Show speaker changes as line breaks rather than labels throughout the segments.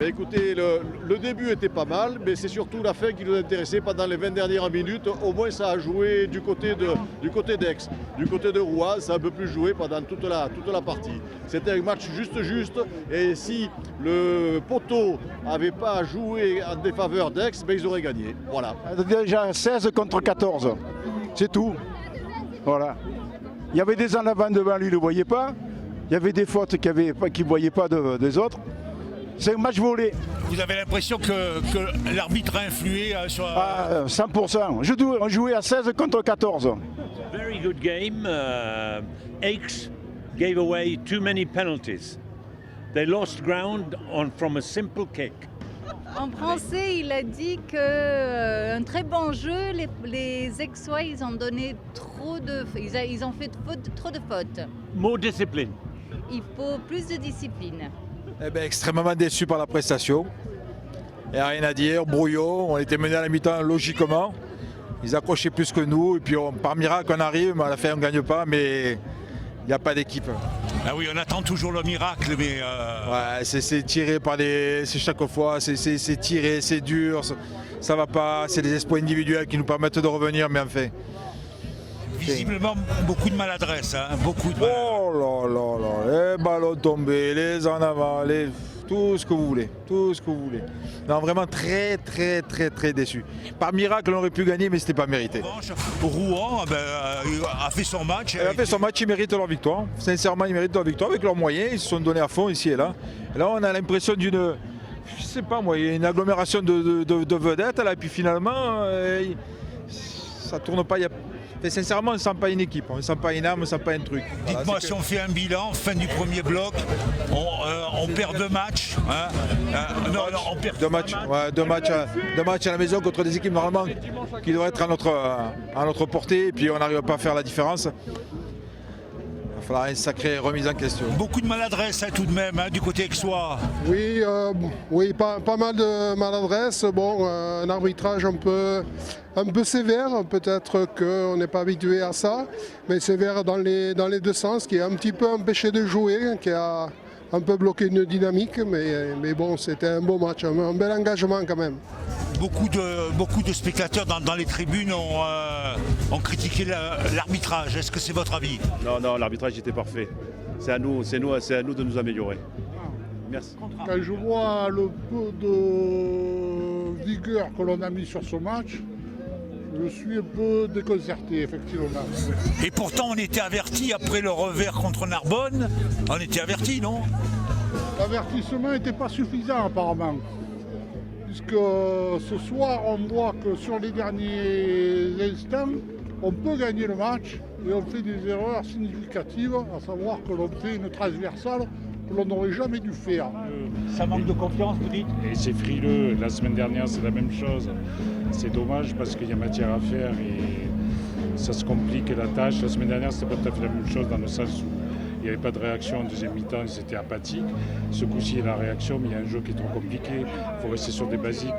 Ben écoutez, le début était pas mal, mais c'est surtout la fin qui nous intéressait pendant les 20 dernières minutes. Au moins, ça a joué du côté d'Aix. Du côté de Rouen, ça a un peu plus joué pendant toute la partie. C'était un match juste, et si le poteau n'avait pas joué en défaveur d'Aix, ben ils auraient gagné. Voilà.
Déjà 16 contre 14, c'est tout. Voilà. Il y avait des en avant devant, lui, il ne le voyait pas. Il y avait des fautes qu'il ne voyait pas des autres. C'est un match volé.
Vous avez l'impression que l'arbitre a influé sur...
100%. On jouait à 16 contre 14.
Very good game. Aix gave away too many penalties. They lost ground from a simple kick.
En français, il a dit qu'un très bon jeu, les Aixois, ils ont donné ils ont fait trop de fautes.
More discipline.
Il faut plus de discipline.
Eh ben, extrêmement déçu par la prestation. Il n'y a rien à dire, brouillon, on était mené à la mi-temps logiquement. Ils accrochaient plus que nous, et puis par miracle on arrive, mais à la fin on ne gagne pas, mais il n'y a pas d'équipe.
Ah oui, on attend toujours le miracle, mais...
Ouais, c'est tiré par c'est chaque fois, c'est tiré, c'est dur, ça va pas, c'est des exploits individuels qui nous permettent de revenir, mais enfin...
Visiblement, beaucoup de maladresse, hein, beaucoup de...
Oh là là là, les ballons tombés, les en avant, tout ce que vous voulez, tout ce que vous voulez. Non, vraiment très déçu. Par miracle, on aurait pu gagner, mais ce n'était pas mérité.
En revanche, Rouen a fait son match.
Il a fait son match, ils méritent leur victoire. Sincèrement, ils méritent leur victoire avec leurs moyens. Ils se sont donnés à fond ici et là. Et là, on a l'impression d'une, je sais pas moi, une agglomération de vedettes. Là, et puis finalement, ça tourne pas. Sincèrement, on ne sent pas une équipe, on ne sent pas une âme, on ne sent pas un truc.
Dites-moi, voilà, si on fait un bilan, fin du premier bloc, on perd 2 matchs. Hein, on perd
2 matchs, ouais, deux matchs à la maison contre des équipes normalement qui devraient être à notre portée, et puis on n'arrive pas à faire la différence. Il va falloir une sacrée remise en question.
Beaucoup de maladresse hein, tout de même du côté aixois.
Oui, pas mal de maladresse. Bon, un arbitrage un peu sévère. Peut-être qu'on n'est pas habitué à ça, mais sévère dans les deux sens, qui a un petit peu empêché de jouer, qui a un peu bloqué une dynamique. Mais bon, c'était un beau match, un bel engagement quand même.
Beaucoup de spectateurs dans les tribunes ont critiqué l'arbitrage. Est-ce que c'est votre avis?
Non, l'arbitrage était parfait. C'est à nous de nous améliorer. Merci.
Quand je vois le peu de vigueur que l'on a mis sur ce match, je suis un peu déconcerté, effectivement.
Et pourtant, on était avertis après le revers contre Narbonne. On était avertis, non?
L'avertissement n'était pas suffisant, apparemment. Puisque ce soir, on voit que sur les derniers instants, on peut gagner le match et on fait des erreurs significatives, à savoir que l'on fait une transversale que l'on n'aurait jamais dû faire.
Ça manque de confiance, vous dites?
Et c'est frileux. La semaine dernière, c'est la même chose. C'est dommage parce qu'il y a matière à faire et ça se complique la tâche. La semaine dernière, c'était pas tout à fait la même chose dans le sens où il n'y avait pas de réaction en deuxième mi-temps, ils étaient apathiques. Ce coup-ci, il y a la réaction, mais il y a un jeu qui est trop compliqué. Il faut rester sur des basiques.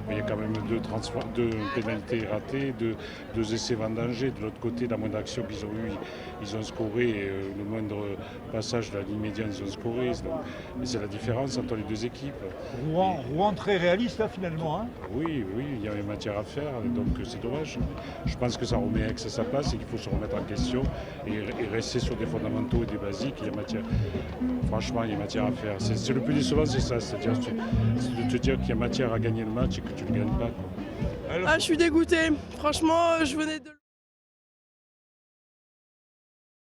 Il y a quand même 2 pénalités ratées, 2 essais vendangés. De l'autre côté, la moindre action qu'ils ont eue, ils ont scoré. Et le moindre passage de la ligne médiane, ils ont scoré. Mais c'est la différence entre les 2 équipes.
Rouen très réaliste, là, finalement. Hein.
Oui, il y avait matière à faire, donc c'est dommage. Je pense que ça remet Aix à sa place et qu'il faut se remettre en question et rester sur des fondamentaux et des basiques. Il y a matière, franchement, il y a matière à faire. C'est le plus décevant, c'est ça, c'est-à-dire de te dire qu'il y a matière à gagner le match et que tu ne le gagnes pas.
Ah, je suis dégoûté. Franchement, je venais de...